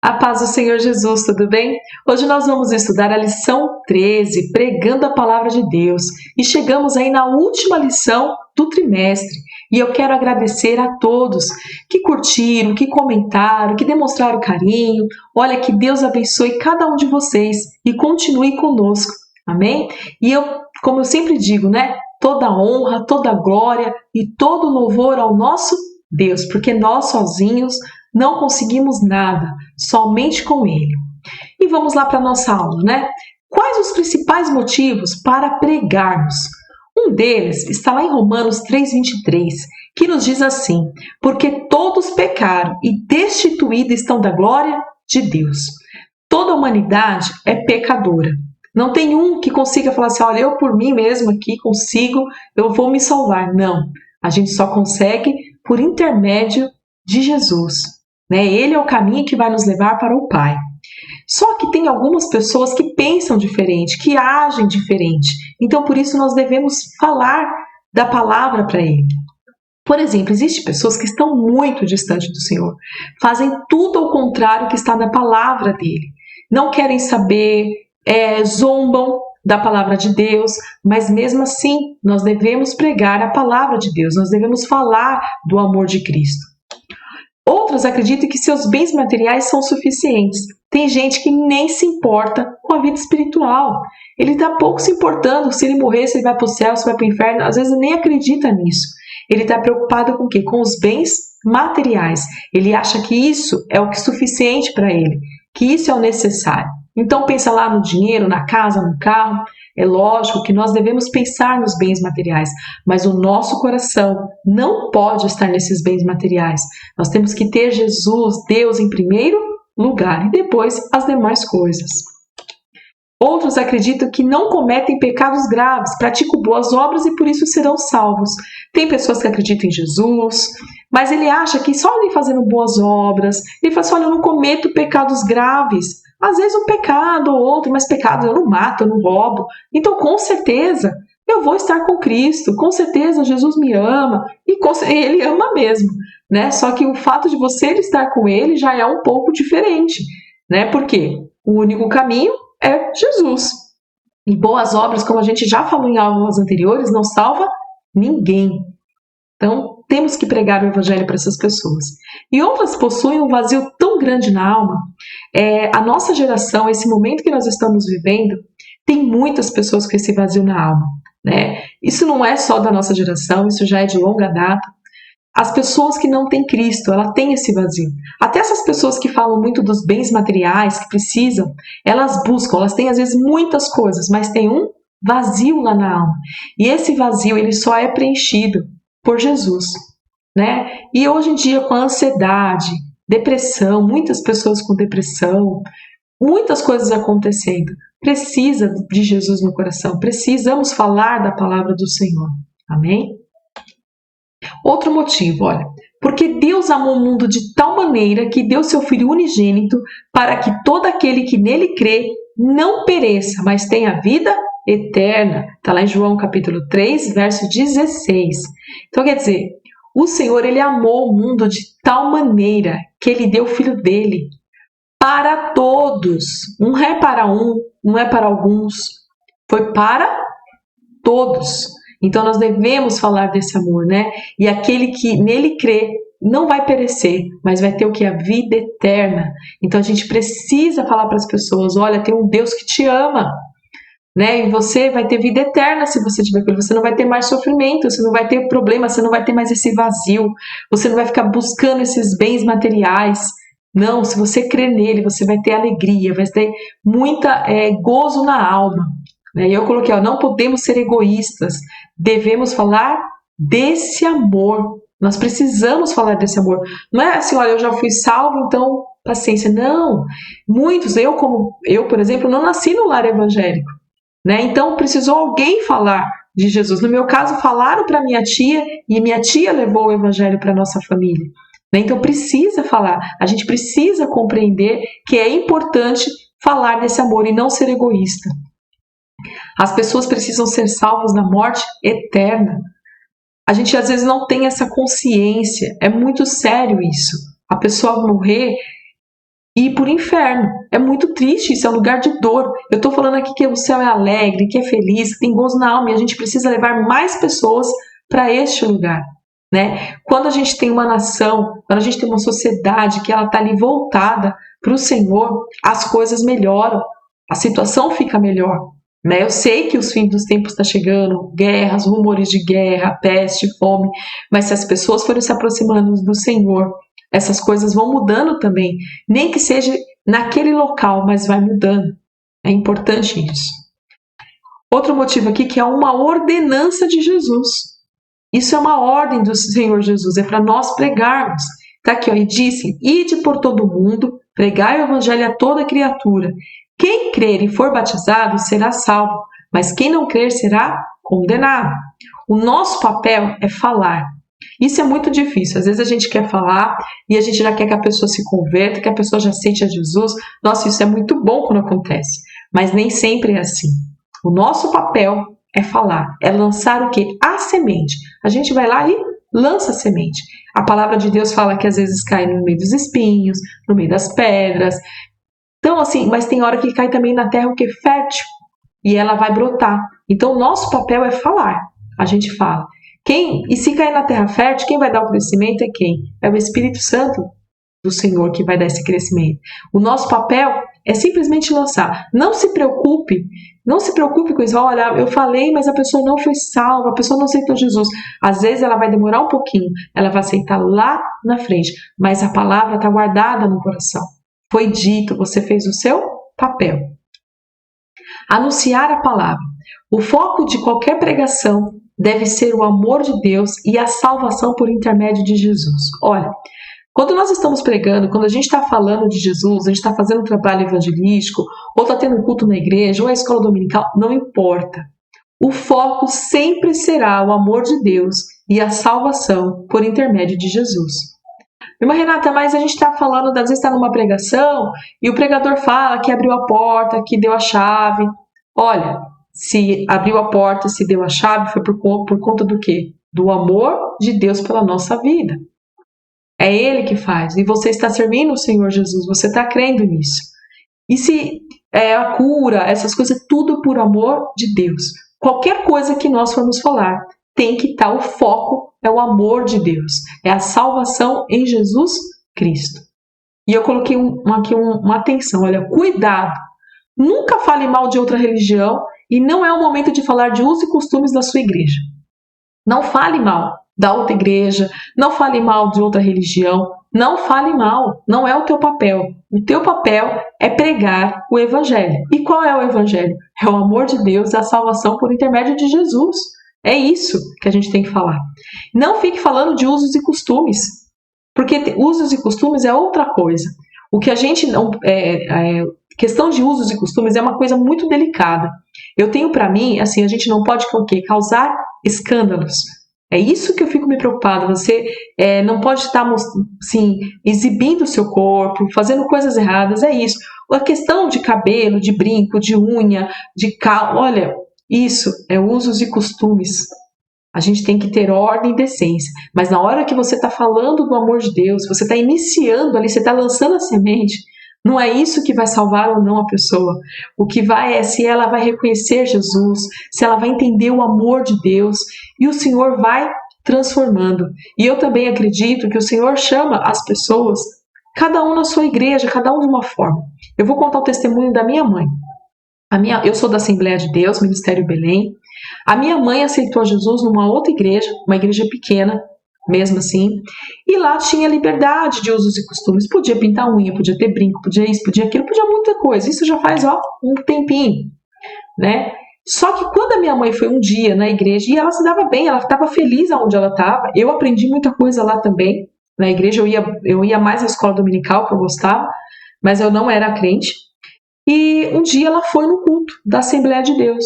A paz do Senhor Jesus, tudo bem? Hoje nós vamos estudar a lição 13, pregando a palavra de Deus. E chegamos aí na última lição do trimestre. E eu quero agradecer a todos que curtiram, que comentaram, que demonstraram carinho. Olha, que Deus abençoe cada um de vocês e continue conosco. Amém? E como eu sempre digo, né? Toda honra, toda glória e todo louvor ao nosso Deus, porque nós sozinhos não conseguimos nada, somente com Ele. E vamos lá para a nossa aula, né? Quais os principais motivos para pregarmos? Um deles está lá em Romanos 3,23, que nos diz assim: porque todos pecaram e destituídos estão da glória de Deus. Toda a humanidade é pecadora. Não tem um que consiga falar assim, olha, eu por mim mesmo aqui consigo, eu vou me salvar. Não, a gente só consegue por intermédio de Jesus. Ele é o caminho que vai nos levar para o Pai. Só que tem algumas pessoas que pensam diferente, que agem diferente. Então, por isso, nós devemos falar da palavra para ele. Por exemplo, existem pessoas que estão muito distantes do Senhor. Fazem tudo ao contrário que está na palavra dele. Não querem saber, zombam da palavra de Deus, mas mesmo assim, nós devemos pregar a palavra de Deus. Nós devemos falar do amor de Cristo. Outros acreditam que seus bens materiais são suficientes. Tem gente que nem se importa com a vida espiritual. Ele está pouco se importando se ele morrer, se ele vai para o céu, se vai para o inferno. Às vezes nem acredita nisso. Ele está preocupado com o quê? Com os bens materiais. Ele acha que isso é o que é suficiente para ele, que isso é o necessário. Então pensa lá no dinheiro, na casa, no carro. É lógico que nós devemos pensar nos bens materiais, mas o nosso coração não pode estar nesses bens materiais. Nós temos que ter Jesus, Deus em primeiro lugar e depois as demais coisas. Outros acreditam que não cometem pecados graves, praticam boas obras e por isso serão salvos. Tem pessoas que acreditam em Jesus, mas ele acha que só ele fazendo boas obras, ele fala assim, olha, eu não cometo pecados graves. Às vezes um pecado ou outro, mas pecado eu não mato, eu não roubo. Então, com certeza, eu vou estar com Cristo. Com certeza, Jesus me ama. E Ele ama mesmo. Né? Só que o fato de você estar com Ele já é um pouco diferente. Né? Por quê? O único caminho é Jesus. E boas obras, como a gente já falou em aulas anteriores, não salva ninguém. Então, temos que pregar o evangelho para essas pessoas. E outras possuem um vazio tão grande na alma. A nossa geração, esse momento que nós estamos vivendo, tem muitas pessoas com esse vazio na alma. Né? Isso não é só da nossa geração, isso já é de longa data. As pessoas que não têm Cristo, ela tem esse vazio. Até essas pessoas que falam muito dos bens materiais, que precisam, elas buscam, elas têm às vezes muitas coisas, mas tem um vazio lá na alma. E esse vazio, ele só é preenchido por Jesus, né? E hoje em dia, com a ansiedade, depressão, muitas pessoas com depressão, muitas coisas acontecendo, precisa de Jesus no coração, precisamos falar da palavra do Senhor, amém? Outro motivo, olha, porque Deus amou o mundo de tal maneira que deu seu Filho unigênito para que todo aquele que nele crê não pereça, mas tenha vida eterna. Está lá em João capítulo 3, verso 16. Então quer dizer, o Senhor ele amou o mundo de tal maneira que ele deu o Filho dele para todos. Não é para um, não é para alguns, foi para todos. Então nós devemos falar desse amor, né? E aquele que nele crê não vai perecer, mas vai ter o que? A vida eterna. Então a gente precisa falar para as pessoas, olha, tem um Deus que te ama. Né? E você vai ter vida eterna se você tiver com ele. Você não vai ter mais sofrimento, você não vai ter problema, você não vai ter mais esse vazio, você não vai ficar buscando esses bens materiais. Não, se você crer nele, você vai ter alegria, vai ter muita gozo na alma. Né? E eu coloquei, não podemos ser egoístas, devemos falar desse amor. Nós precisamos falar desse amor. Não é assim, olha, eu já fui salvo, então paciência. Não, muitos, eu, por exemplo, não nasci no lar evangélico. Né? Então precisou alguém falar de Jesus. No meu caso, falaram para minha tia e minha tia levou o evangelho para nossa família. Né? Então precisa falar, a gente precisa compreender que é importante falar desse amor e não ser egoísta. As pessoas precisam ser salvas da morte eterna. A gente às vezes não tem essa consciência, é muito sério isso. A pessoa morrer e ir para o inferno. É muito triste, isso é um lugar de dor. Eu estou falando aqui que o céu é alegre, que é feliz, que tem gozo na alma, e a gente precisa levar mais pessoas para este lugar. Né? Quando a gente tem uma nação, quando a gente tem uma sociedade que ela está ali voltada para o Senhor, as coisas melhoram, a situação fica melhor. Né? Eu sei que os fins dos tempos estão chegando, guerras, rumores de guerra, peste, fome, mas se as pessoas forem se aproximando do Senhor, essas coisas vão mudando também, nem que seja naquele local, mas vai mudando. É importante isso. Outro motivo aqui que é uma ordenança de Jesus. Isso é uma ordem do Senhor Jesus, é para nós pregarmos. Está aqui, ó, e disse: ide por todo o mundo, pregai o evangelho a toda criatura. Quem crer e for batizado será salvo, mas quem não crer será condenado. O nosso papel é falar. Isso é muito difícil. Às vezes a gente quer falar e a gente já quer que a pessoa se converta, que a pessoa já aceite a Jesus. Nossa, isso é muito bom quando acontece, mas nem sempre é assim. O nosso papel é falar, é lançar o quê? A semente. A gente vai lá e lança a semente. A palavra de Deus fala que às vezes cai no meio dos espinhos, no meio das pedras. Então, assim, mas tem hora que cai também na terra o que? Fértil. E ela vai brotar. Então, o nosso papel é falar. A gente fala. E se cair na terra fértil, quem vai dar o crescimento é quem? É o Espírito Santo do Senhor que vai dar esse crescimento. O nosso papel é simplesmente lançar. Não se preocupe com isso. Olha, eu falei, mas a pessoa não foi salva, a pessoa não aceitou Jesus. Às vezes ela vai demorar um pouquinho, ela vai aceitar lá na frente, mas a palavra está guardada no coração. Foi dito, você fez o seu papel. Anunciar a palavra. O foco de qualquer pregação deve ser o amor de Deus e a salvação por intermédio de Jesus. Olha, quando nós estamos pregando, quando a gente está falando de Jesus, a gente está fazendo um trabalho evangelístico, ou está tendo um culto na igreja, ou a escola dominical, não importa. O foco sempre será o amor de Deus e a salvação por intermédio de Jesus. Irmã Renata, mas a gente está falando, às vezes está numa pregação, e o pregador fala que abriu a porta, que deu a chave. Olha, se abriu a porta, se deu a chave, foi por conta do quê? Do amor de Deus pela nossa vida. É Ele que faz. E você está servindo o Senhor Jesus, você está crendo nisso. E se a cura, essas coisas, tudo por amor de Deus. Qualquer coisa que nós formos falar, tem que estar o foco, é o amor de Deus. É a salvação em Jesus Cristo. E eu coloquei aqui uma atenção, olha, cuidado. Nunca fale mal de outra religião e não é o momento de falar de usos e costumes da sua igreja. Não fale mal da outra igreja, não fale mal de outra religião, não fale mal, não é o teu papel. O teu papel é pregar o evangelho. E qual é o evangelho? É o amor de Deus, a salvação por intermédio de Jesus. É isso que a gente tem que falar. Não fique falando de usos e costumes, porque usos e costumes é outra coisa. O que a gente não... questão de usos e costumes é uma coisa muito delicada. Eu tenho para mim, assim, a gente não pode causar escândalos. É isso que eu fico me preocupada. Você não pode estar assim, exibindo o seu corpo, fazendo coisas erradas, é isso. A questão de cabelo, de brinco, de unha, de olha, isso é usos e costumes. A gente tem que ter ordem e decência. Mas na hora que você está falando do amor de Deus, você está iniciando ali, você está lançando a semente, não é isso que vai salvar ou não a pessoa. O que vai é se ela vai reconhecer Jesus, se ela vai entender o amor de Deus, e o Senhor vai transformando. E eu também acredito que o Senhor chama as pessoas, cada um na sua igreja, cada um de uma forma. Eu vou contar o testemunho da minha mãe. Eu sou da Assembleia de Deus, Ministério Belém. A minha mãe aceitou Jesus numa outra igreja, uma igreja pequena, mesmo assim, e lá tinha liberdade de usos e costumes, podia pintar unha, podia ter brinco, podia isso, podia aquilo, podia muita coisa, isso já faz um tempinho, né? Só que quando a minha mãe foi um dia na igreja, e ela se dava bem, ela estava feliz aonde ela estava, eu aprendi muita coisa lá também, na igreja eu ia mais à escola dominical, que eu gostava, mas eu não era crente, e um dia ela foi no culto da Assembleia de Deus,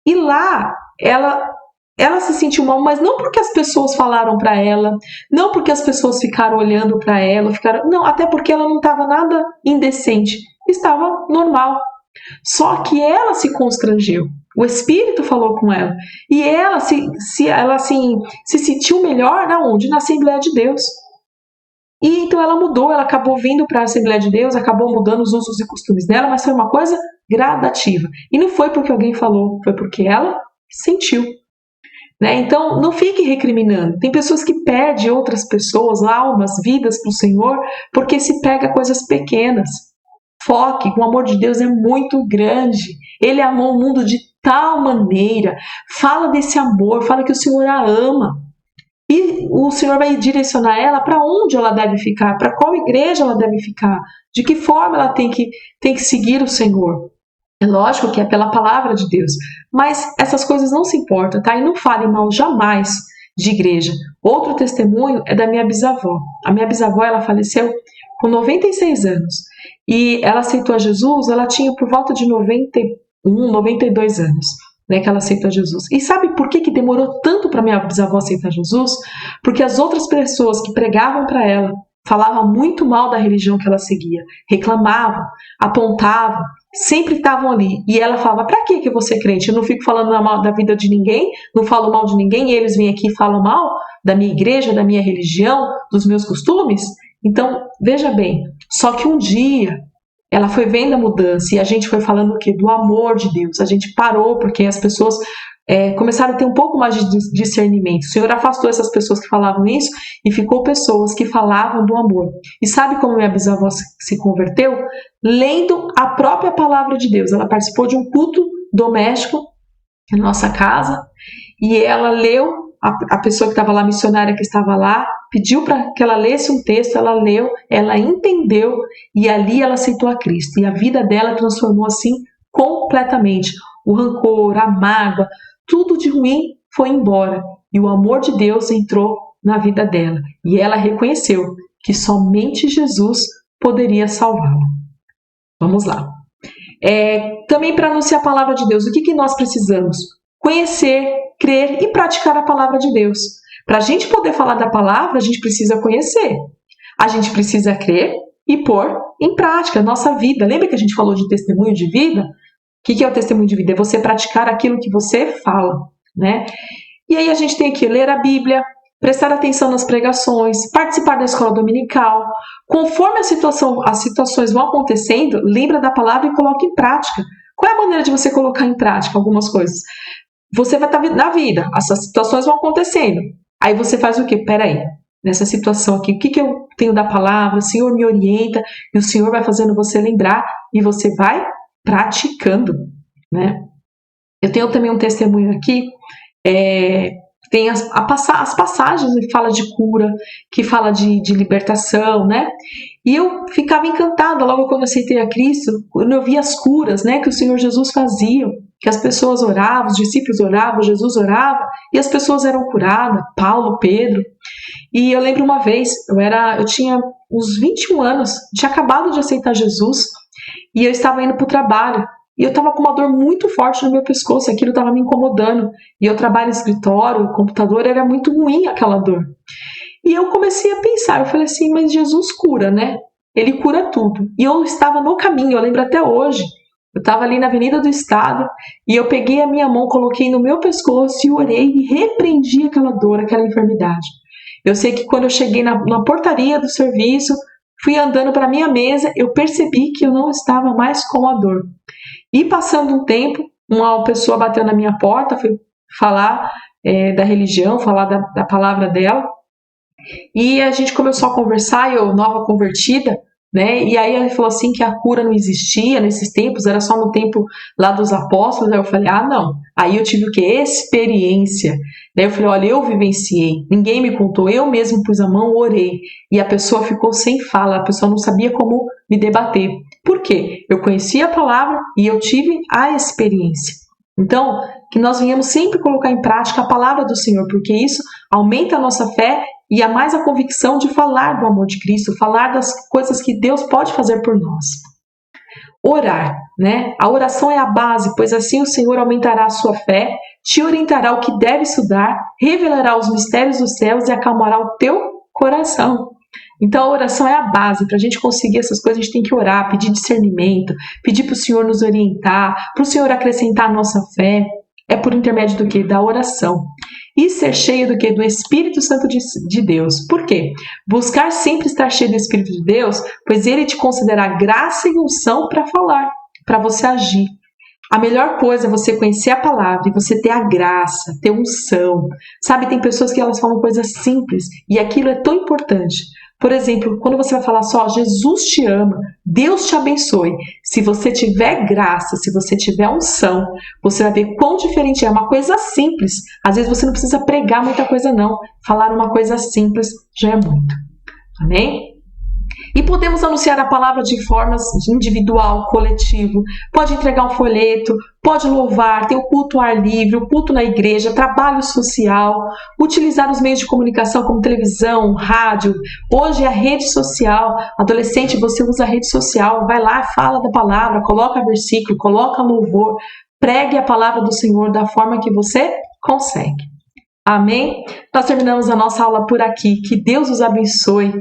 e lá ela se sentiu mal, mas não porque as pessoas falaram para ela, não porque as pessoas ficaram olhando para ela, não, até porque ela não estava nada indecente, estava normal. Só que ela se constrangeu, o Espírito falou com ela, e ela se sentiu melhor na Assembleia de Deus. E então ela mudou, ela acabou vindo para a Assembleia de Deus, acabou mudando os usos e costumes dela, mas foi uma coisa gradativa. E não foi porque alguém falou, foi porque ela sentiu. Né? Então, não fique recriminando. Tem pessoas que pedem outras pessoas, almas, vidas para o Senhor, porque se pega coisas pequenas. Foque, o amor de Deus é muito grande. Ele amou o mundo de tal maneira. Fala desse amor, fala que o Senhor a ama. E o Senhor vai direcionar ela para onde ela deve ficar, para qual igreja ela deve ficar, de que forma ela tem que seguir o Senhor. É lógico que é pela palavra de Deus, mas essas coisas não se importam, tá? E não fale mal jamais de igreja. Outro testemunho é da minha bisavó. A minha bisavó, ela faleceu com 96 anos e ela aceitou a Jesus, ela tinha por volta de 91, 92 anos, né, que ela aceitou Jesus. E sabe por que demorou tanto para minha bisavó aceitar Jesus? Porque as outras pessoas que pregavam para ela falavam muito mal da religião que ela seguia, reclamavam, apontavam, sempre estavam ali. E ela falava, pra que eu vou ser crente? Eu não fico falando mal da vida de ninguém, não falo mal de ninguém, e eles vêm aqui e falam mal da minha igreja, da minha religião, dos meus costumes? Então, veja bem, só que um dia ela foi vendo a mudança e a gente foi falando o quê? Do amor de Deus. A gente parou porque as pessoas começaram a ter um pouco mais de discernimento. O Senhor afastou essas pessoas que falavam isso e ficou pessoas que falavam do amor. E sabe como minha bisavó se converteu? Lendo a própria palavra de Deus. Ela participou de um culto doméstico na nossa casa e ela leu, a pessoa que estava lá, a missionária que estava lá, pediu para que ela lesse um texto, ela leu, ela entendeu e ali ela aceitou a Cristo. E a vida dela transformou assim completamente. O rancor, a mágoa, tudo de ruim foi embora e o amor de Deus entrou na vida dela e ela reconheceu que somente Jesus poderia salvá-la. Vamos lá. Também para anunciar a palavra de Deus, o que nós precisamos? Conhecer, crer e praticar a palavra de Deus. Para a gente poder falar da palavra, a gente precisa conhecer, a gente precisa crer e pôr em prática a nossa vida. Lembra que a gente falou de testemunho de vida? O que é o testemunho de vida? É você praticar aquilo que você fala, né? E aí a gente tem que ler a Bíblia, prestar atenção nas pregações, participar da escola dominical. Conforme as situações vão acontecendo, lembra da palavra e coloca em prática. Qual é a maneira de você colocar em prática algumas coisas? Você vai estar na vida, essas situações vão acontecendo. Aí você faz o quê? Peraí, nessa situação aqui, o que eu tenho da palavra? O Senhor me orienta e o Senhor vai fazendo você lembrar e você vai praticando, né? Eu tenho também um testemunho aqui, tem as passagens que fala de cura, que fala de libertação, né? E eu ficava encantada logo quando eu aceitei a Cristo, quando eu via as curas, né, que o Senhor Jesus fazia, que as pessoas oravam, os discípulos oravam, Jesus orava, e as pessoas eram curadas, Paulo, Pedro. E eu lembro uma vez, eu tinha uns 21 anos, tinha acabado de aceitar Jesus, e eu estava indo para o trabalho, e eu estava com uma dor muito forte no meu pescoço, aquilo estava me incomodando. E eu trabalho em escritório, o computador, era muito ruim aquela dor. E eu comecei a pensar, eu falei assim, mas Jesus cura, né? Ele cura tudo. E eu estava no caminho, eu lembro até hoje. Eu estava ali na Avenida do Estado, e eu peguei a minha mão, coloquei no meu pescoço e orei e repreendi aquela dor, aquela enfermidade. Eu sei que quando eu cheguei na portaria do serviço, fui andando para a minha mesa, eu percebi que eu não estava mais com a dor. E passando um tempo, uma pessoa bateu na minha porta, foi falar da religião, falar da palavra dela. E a gente começou a conversar, eu, nova convertida, né? E aí ele falou assim que a cura não existia nesses tempos, era só no tempo lá dos apóstolos. Aí eu falei, não. Aí eu tive o quê? Experiência. Daí eu falei, olha, eu vivenciei, ninguém me contou, eu mesmo pus a mão, orei. E a pessoa ficou sem fala, a pessoa não sabia como me debater. Por quê? Eu conhecia a palavra e eu tive a experiência. Então, que nós venhamos sempre colocar em prática a palavra do Senhor, porque isso aumenta a nossa fé e a mais a convicção de falar do amor de Cristo, falar das coisas que Deus pode fazer por nós. Orar, né? A oração é a base, pois assim o Senhor aumentará a sua fé, te orientará o que deve estudar, revelará os mistérios dos céus e acalmará o teu coração. Então a oração é a base. Para a gente conseguir essas coisas, a gente tem que orar, pedir discernimento, pedir para o Senhor nos orientar, para o Senhor acrescentar a nossa fé. É por intermédio do quê? Da oração. e ser cheio do que? Do Espírito Santo de Deus. Por quê? Buscar sempre estar cheio do Espírito de Deus, pois Ele te concederá graça e unção para falar, para você agir. A melhor coisa é você conhecer a palavra e você ter a graça, ter unção. Sabe, tem pessoas que elas falam coisas simples e aquilo é tão importante. Por exemplo, quando você vai falar só, Jesus te ama, Deus te abençoe. Se você tiver graça, se você tiver unção, você vai ver quão diferente é. Uma coisa simples. Às vezes você não precisa pregar muita coisa não. Falar uma coisa simples já é muito. Amém? E podemos anunciar a palavra de formas individual, coletivo. Pode entregar um folheto, pode louvar, ter o culto ao ar livre, o culto na igreja, trabalho social, utilizar os meios de comunicação como televisão, rádio. Hoje é a rede social. Adolescente, você usa a rede social, vai lá, fala da palavra, coloca versículo, coloca louvor, pregue a palavra do Senhor da forma que você consegue. Amém? Nós terminamos a nossa aula por aqui. Que Deus os abençoe.